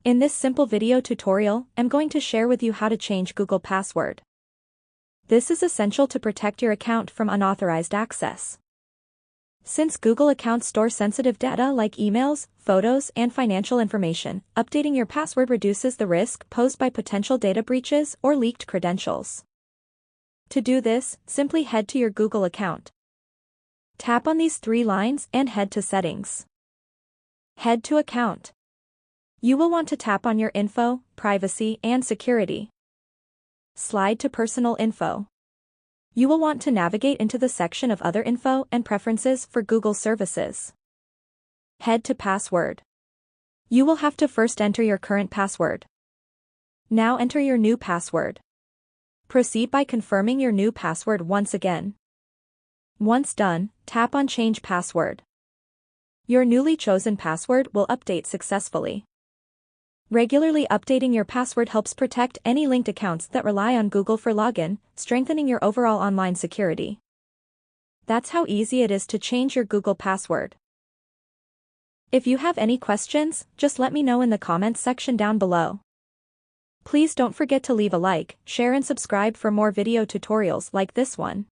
In this simple video tutorial, I'm going to share with you how to change Google password. This is essential to protect your account from unauthorized access. Since Google accounts store sensitive data like emails, photos, and financial information, updating your password reduces the risk posed by potential data breaches or leaked credentials. To do this, simply head to your Google account. Tap on these three lines and head to Settings. Head to Account. You will want to tap on your Info, Privacy, and Security. Slide to Personal Info. You will want to navigate into the section of Other Info and Preferences for Google services. Head to Password. You will have to first enter your current password. Now enter your new password. Proceed by confirming your new password once again. Once done, tap on Change Password. Your newly chosen password will update successfully. Regularly updating your password helps protect any linked accounts that rely on Google for login, strengthening your overall online security. That's how easy it is to change your Google password. If you have any questions, just let me know in the comments section down below. Please don't forget to leave a like, share and subscribe for more video tutorials like this one.